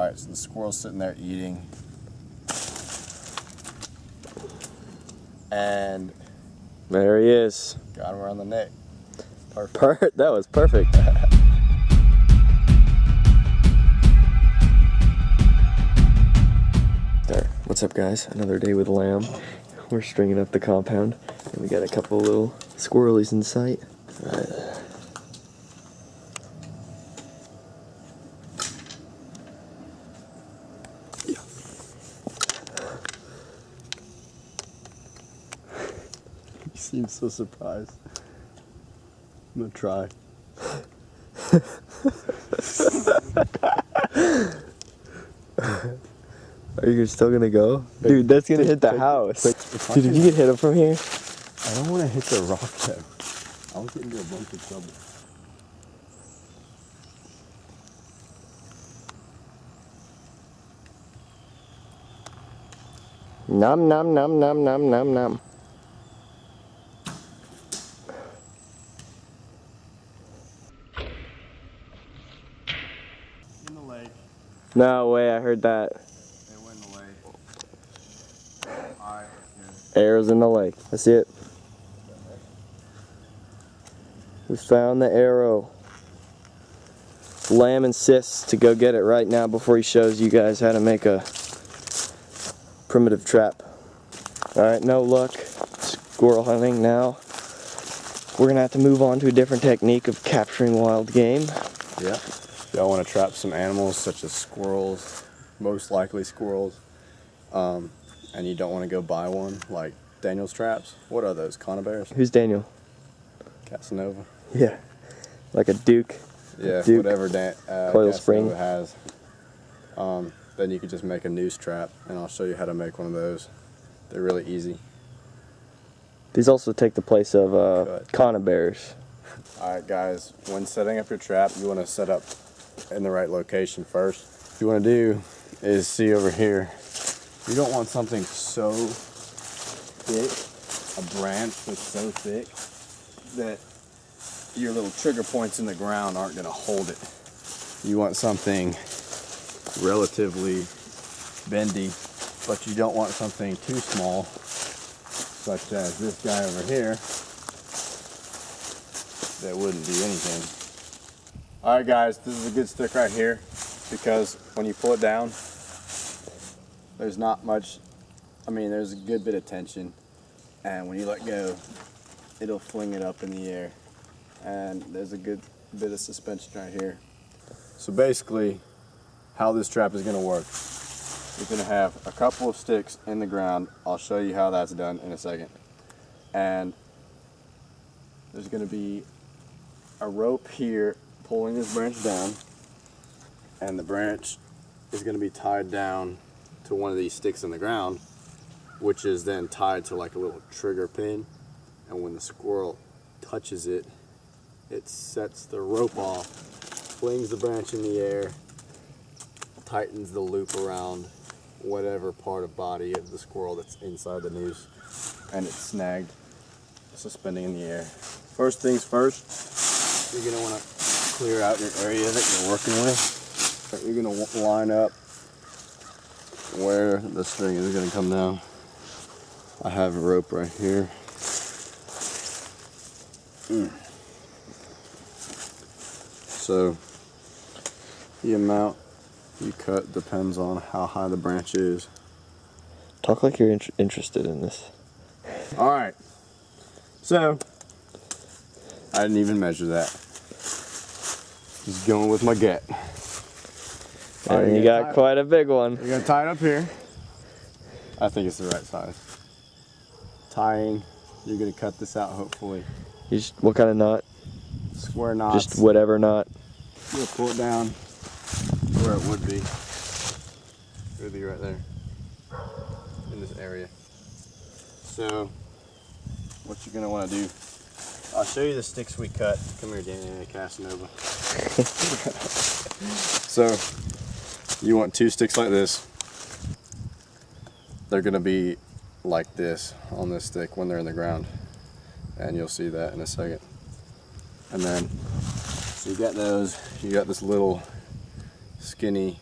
Alright, so the squirrel's sitting there eating. And there he is. got him around the neck. Perfect. That was perfect. There. What's up, guys? Another day with lamb. We're stringing up the compound, and we got a couple little squirrelies in sight. Alright. You seem so surprised. I'm gonna try. Are you still gonna go? Dude, that's gonna hit the house. Dude, did you get hit up from here? I don't want to hit the rock though. I'll get into a bunch of trouble. Nom nom nom nom nom nom nom. In the lake. No way, I heard that. It went in the lake. Alright, Arrows in the lake. I see it. We found the arrow. Lamb insists to go get it right now before he shows you guys how to make a primitive trap. Alright, no luck. Squirrel hunting now. We're gonna have to move on to a different technique of capturing wild game. Yeah. Y'all want to trap some animals such as squirrels, most likely squirrels, and you don't want to go buy one like Daniel's traps. What are those, conibears? Who's Daniel? Casanova. Yeah, like a Duke. Yeah, Duke. whatever Coil spring has. Then you could just make a noose trap, and I'll show you how to make one of those. They're really easy. These also take the place of conibears. Alright guys, when setting up your trap, you want to set up in the right location first. What you want to do is see over here. You don't want something so thick, a branch that's so thick that your little trigger points in the ground aren't going to hold it. You want something relatively bendy, but you don't want something too small, such as this guy over here, that wouldn't do anything. Alright guys, this is a good stick right here, because when you pull it down, there's not much, there's a good bit of tension, and when you let go, it'll fling it up in the air, and there's a good bit of suspension right here. So basically, how this trap is going to work, you're going to have a couple of sticks in the ground. I'll show you how that's done in a second. And there's going to be a rope here pulling this branch down, and the branch is going to be tied down to one of these sticks in the ground, which is then tied to like a little trigger pin, and when the squirrel touches it, it sets the rope off, flings the branch in the air, tightens the loop around whatever part of body of the squirrel that's inside the noose, and it's snagged, suspending in the air. First things first, you're going to want to clear out your area that you're working with. You're going to line up where the string is going to come down. I have a rope right here. So the amount you cut depends on how high the branch is. Talk like you're interested in this. Alright, so I didn't even measure that. Just going with my gut. And you got quite a big one. You're going to tie it up here. I think it's the right size. Tying, you're going to cut this out hopefully. What kind of knot? Square knots. Just whatever knot. You're going to pull it down where it would be. It would be right there. In this area. So, what you're going to want to do, I'll show you the sticks we cut. Come here, Danny Casanova. So, you want 2 sticks like this. They're going to be like this on this stick when they're in the ground. And you'll see that in a second. And then, so you got those, you got this little skinny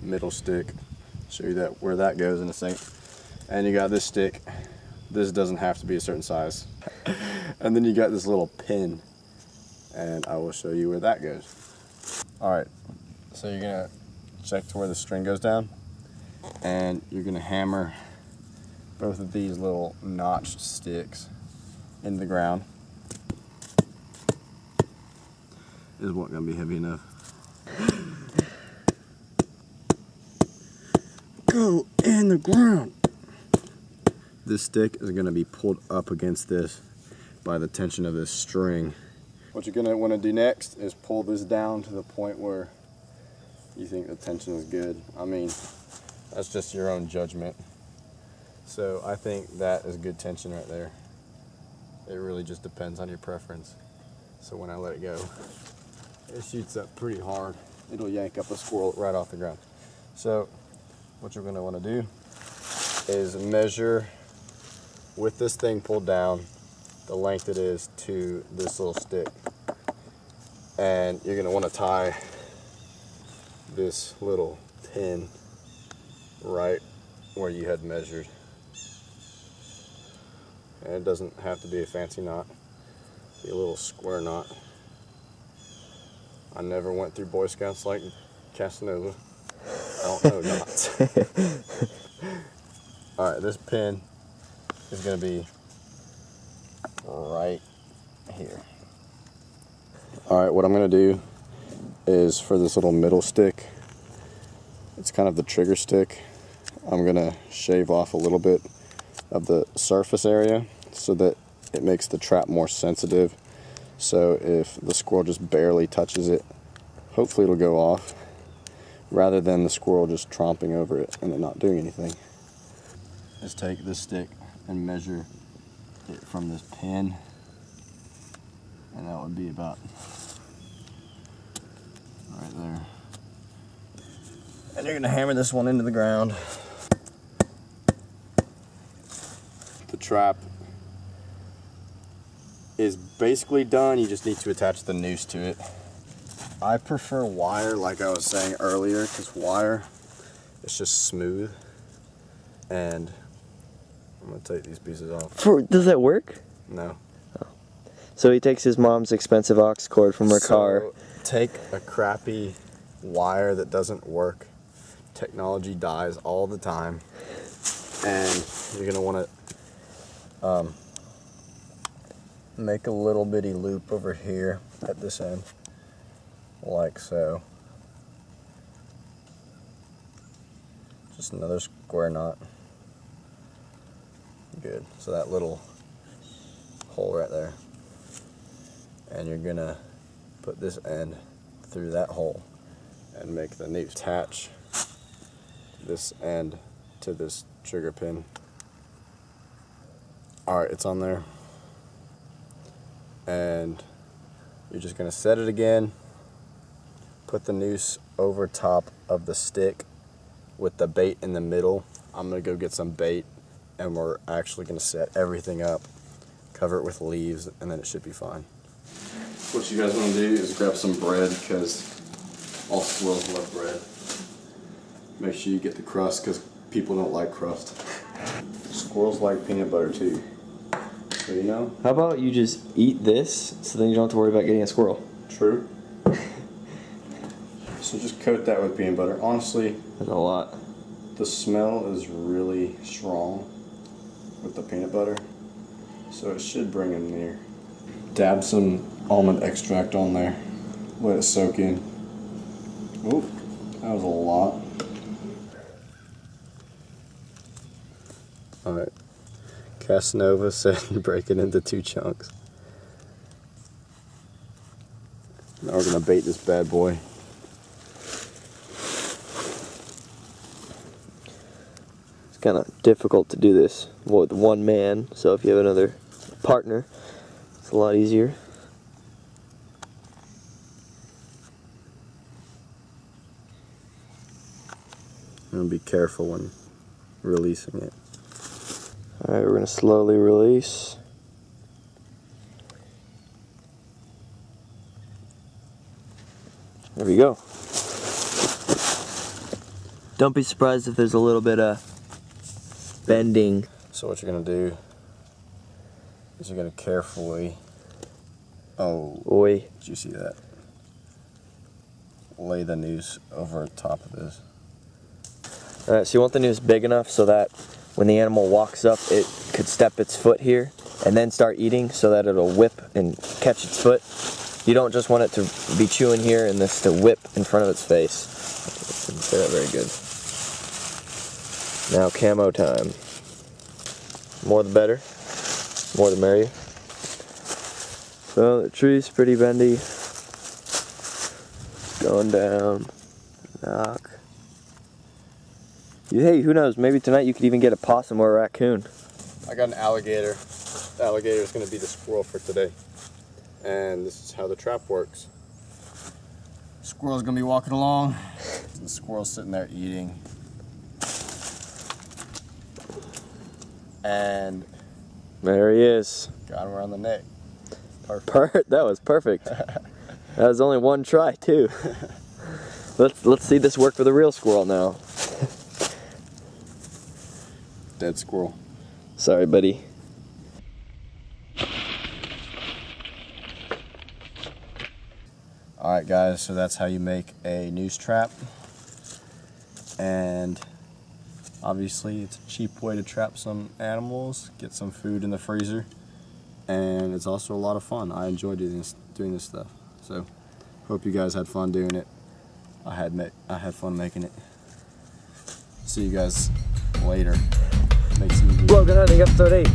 middle stick. Show you that where that goes in a second. And you got this stick. This doesn't have to be a certain size. And then you got this little pin, and I will show you where that goes. All right, so you're gonna check to where the string goes down, and you're gonna hammer both of these little notched sticks into the ground. Is what gonna be heavy enough? Go in the ground. This stick is gonna be pulled up against this by the tension of this string. What you're gonna wanna do next is pull this down to the point where you think the tension is good. I mean, that's just your own judgment. So I think that is good tension right there. It really just depends on your preference. So when I let it go, it shoots up pretty hard. It'll yank up a squirrel right off the ground. So what you're gonna wanna do is measure with this thing pulled down the length it is to this little stick. And you're gonna wanna tie this little pin right where you had measured. And it doesn't have to be a fancy knot, be a little square knot. I never went through Boy Scouts like Casanova. I don't know knots. All right, this pin is gonna be right here. All right, what I'm gonna do is for this little middle stick, it's kind of the trigger stick, I'm gonna shave off a little bit of the surface area so that it makes the trap more sensitive. So if the squirrel just barely touches it, hopefully it'll go off, rather than the squirrel just tromping over it and it not doing anything. Just take this stick and measure it from this pin, and that would be about right there. And you're gonna hammer this one into the ground. The trap is basically done. You just need to attach the noose to it. I prefer wire, like I was saying earlier, because wire, it's just smooth. And I'm gonna take these pieces off. Does that work? No. Oh. So he takes his mom's expensive aux cord from her car. Take a crappy wire that doesn't work. Technology dies all the time. And you're gonna wanna make a little bitty loop over here at this end, like so. Just another square knot. Good. So that little hole right there. And you're gonna put this end through that hole and make the noose. Attach this end to this trigger pin. Alright, it's on there. And you're just gonna set it again, put the noose over top of the stick with the bait in the middle. I'm gonna go get some bait, and we're actually gonna set everything up, cover it with leaves, and then it should be fine. What you guys wanna do is grab some bread, because all squirrels love bread. Make sure you get the crust, because people don't like crust. Squirrels like peanut butter too. So, you know? How about you just eat this, so then you don't have to worry about getting a squirrel? True. So just coat that with peanut butter. Honestly, That's a lot. the smell is really strong with the peanut butter, so it should bring them near. Dab some almond extract on there. Let it soak in. Oh, that was a lot. Alright. Casanova said break it into 2 chunks. Now we're gonna bait this bad boy. It's kind of difficult to do this with one man, so if you have another partner, it's a lot easier. And be careful when releasing it. Alright, we're going to slowly release. There we go. Don't be surprised if there's a little bit of bending. So what you're gonna do is you're gonna carefully, Oi. did you see that? Lay the noose over top of this. Alright, so you want the noose big enough so that when the animal walks up, it could step its foot here and then start eating so that it'll whip and catch its foot. You don't just want it to be chewing here and this to whip in front of its face. Didn't say that very good. Now camo time. More the better. More the merrier. So the tree's pretty bendy. Going down. Knock. Hey, who knows? Maybe tonight you could even get a possum or a raccoon. I got an alligator. The alligator is going to be the squirrel for today. And this is how the trap works. Squirrel's going to be walking along. The squirrel's sitting there eating. And There he is. got him around the neck. Perfect. That was perfect. That was only one try too. Let's see this work for the real squirrel now. Dead squirrel. Sorry, buddy. Alright guys, so that's how you make a noose trap. And obviously it's a cheap way to trap some animals, get some food in the freezer, and it's also a lot of fun. I enjoy doing this stuff. So hope you guys had fun doing it. I had fun making it. See you guys later. Make some Blowgun Hunting episode 8.